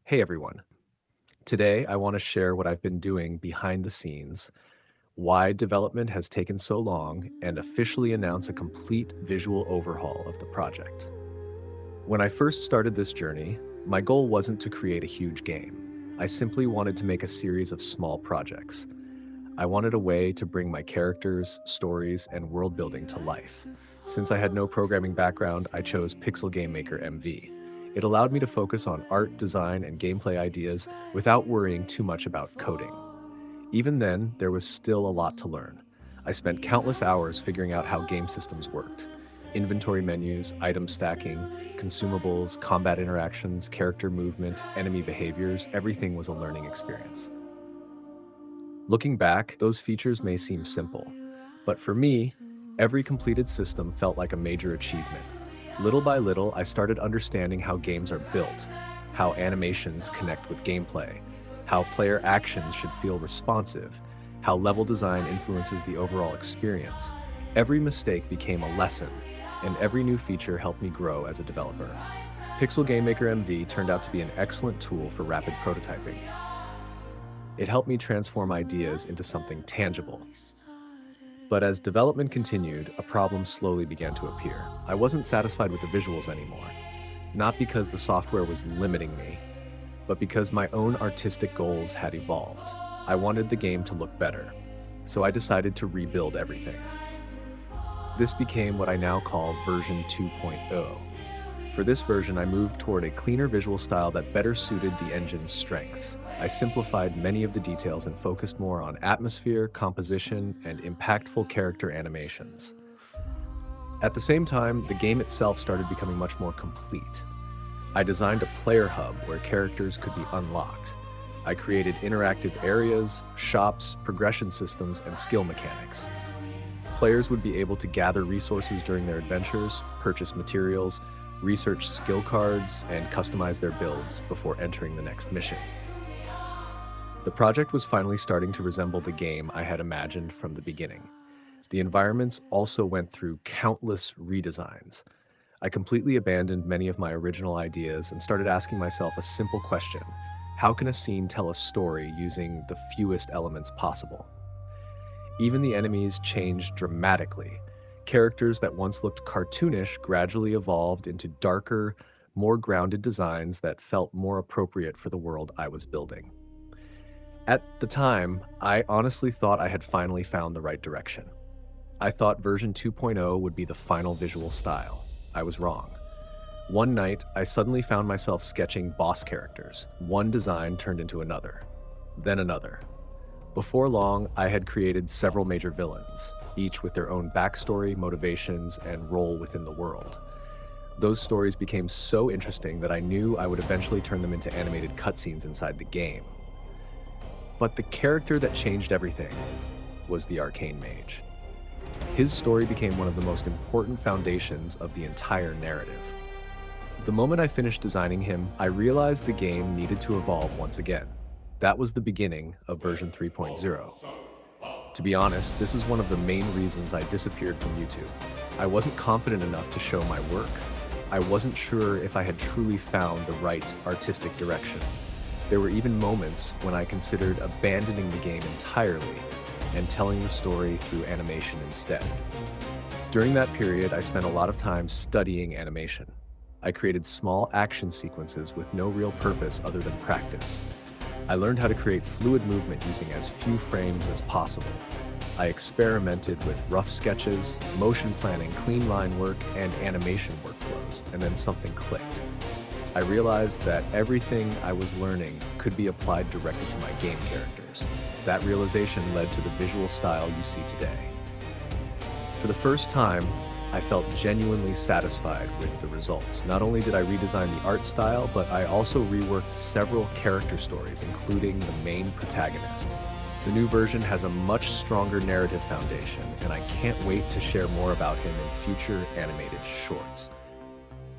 Hey everyone. Today I want to share what I've been doing behind the scenes, why development has taken so long, and officially announce a complete visual overhaul of the project. When I first started this journey, my goal wasn't to create a huge game. I simply wanted to make a series of small projects. I wanted a way to bring my characters, stories, and world building to life. Since I had no programming background, I chose Pixel Game Maker MV. It allowed me to focus on art, design, and gameplay ideas without worrying too much about coding. Even then, there was still a lot to learn. I spent countless hours figuring out how game systems worked. Inventory menus, item stacking, consumables, combat interactions, character movement, enemy behaviors, everything was a learning experience. Looking back, those features may seem simple, but for me, every completed system felt like a major achievement. Little by little, I started understanding how games are built, how animations connect with gameplay, how player actions should feel responsive, how level design influences the overall experience. Every mistake became a lesson, and every new feature helped me grow as a developer. Pixel Game Maker MV turned out to be an excellent tool for rapid prototyping. It helped me transform ideas into something tangible. But as development continued, a problem slowly began to appear. I wasn't satisfied with the visuals anymore, not because the software was limiting me, but because my own artistic goals had evolved. I wanted the game to look better, so I decided to rebuild everything. This became what I now call version 2.0. For this version, I moved toward a cleaner visual style that better suited the engine's strengths. I simplified many of the details and focused more on atmosphere, composition, and impactful character animations. At the same time, the game itself started becoming much more complete. I designed a player hub where characters could be unlocked. I created interactive areas, shops, progression systems, and skill mechanics. Players would be able to gather resources during their adventures, purchase materials, research skill cards, and customize their builds before entering the next mission. The project was finally starting to resemble the game I had imagined from the beginning. The environments also went through countless redesigns. I completely abandoned many of my original ideas and started asking myself a simple question: how can a scene tell a story using the fewest elements possible? Even the enemies changed dramatically. Characters that once looked cartoonish gradually evolved into darker, more grounded designs that felt more appropriate for the world I was building. At the time, I honestly thought I had finally found the right direction. I thought version 2.0 would be the final visual style. I was wrong. One night, I suddenly found myself sketching boss characters. One design turned into another, then another. Before long, I had created several major villains, each with their own backstory, motivations, and role within the world. Those stories became so interesting that I knew I would eventually turn them into animated cutscenes inside the game. But the character that changed everything was the Arcane Mage. His story became one of the most important foundations of the entire narrative. The moment I finished designing him, I realized the game needed to evolve once again. That was the beginning of version 3.0. To be honest, this is one of the main reasons I disappeared from YouTube. I wasn't confident enough to show my work. I wasn't sure if I had truly found the right artistic direction. There were even moments when I considered abandoning the game entirely and telling the story through animation instead. During that period, I spent a lot of time studying animation. I created small action sequences with no real purpose other than practice. I learned how to create fluid movement using as few frames as possible. I experimented with rough sketches, motion planning, clean line work, and animation workflows, and then something clicked. I realized that everything I was learning could be applied directly to my game characters. That realization led to the visual style you see today. For the first time, I felt genuinely satisfied with the results. Not only did I redesign the art style, but I also reworked several character stories, including the main protagonist. The new version has a much stronger narrative foundation, and I can't wait to share more about him in future animated shorts.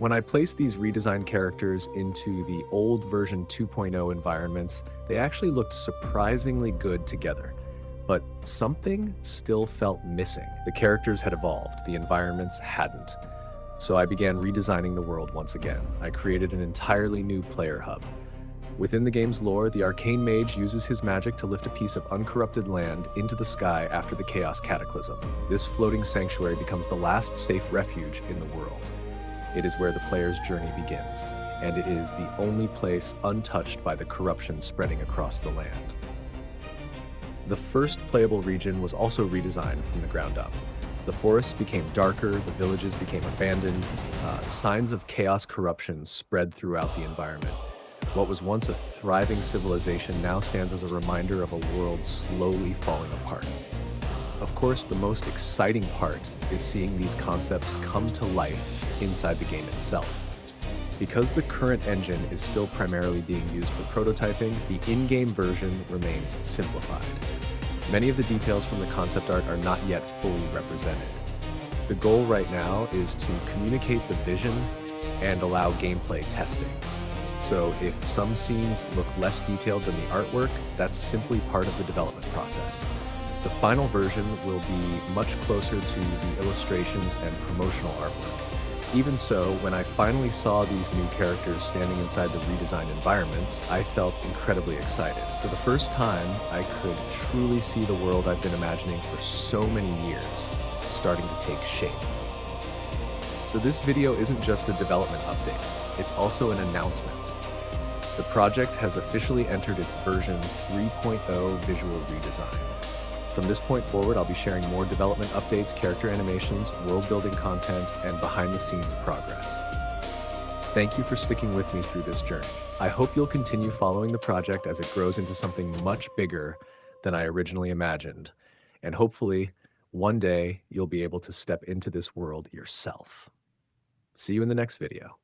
When I placed these redesigned characters into the old version 2.0 environments, they actually looked surprisingly good together. But something still felt missing. The characters had evolved, the environments hadn't. So I began redesigning the world once again. I created an entirely new player hub. Within the game's lore, the arcane mage uses his magic to lift a piece of uncorrupted land into the sky after the Chaos Cataclysm. This floating sanctuary becomes the last safe refuge in the world. It is where the player's journey begins, and it is the only place untouched by the corruption spreading across the land. The first playable region was also redesigned from the ground up. The forests became darker, the villages became abandoned, signs of chaos corruption spread throughout the environment. What was once a thriving civilization now stands as a reminder of a world slowly falling apart. Of course, the most exciting part is seeing these concepts come to life inside the game itself. Because the current engine is still primarily being used for prototyping, the in-game version remains simplified. Many of the details from the concept art are not yet fully represented. The goal right now is to communicate the vision and allow gameplay testing. So if some scenes look less detailed than the artwork, that's simply part of the development process. The final version will be much closer to the illustrations and promotional artwork. Even so, when I finally saw these new characters standing inside the redesigned environments, I felt incredibly excited. For the first time, I could truly see the world I've been imagining for so many years starting to take shape. So this video isn't just a development update, it's also an announcement. The project has officially entered its version 3.0 visual redesign. From this point forward, I'll be sharing more development updates, character animations, world-building content, and behind-the-scenes progress. Thank you for sticking with me through this journey. I hope you'll continue following the project as it grows into something much bigger than I originally imagined. And hopefully, one day, you'll be able to step into this world yourself. See you in the next video.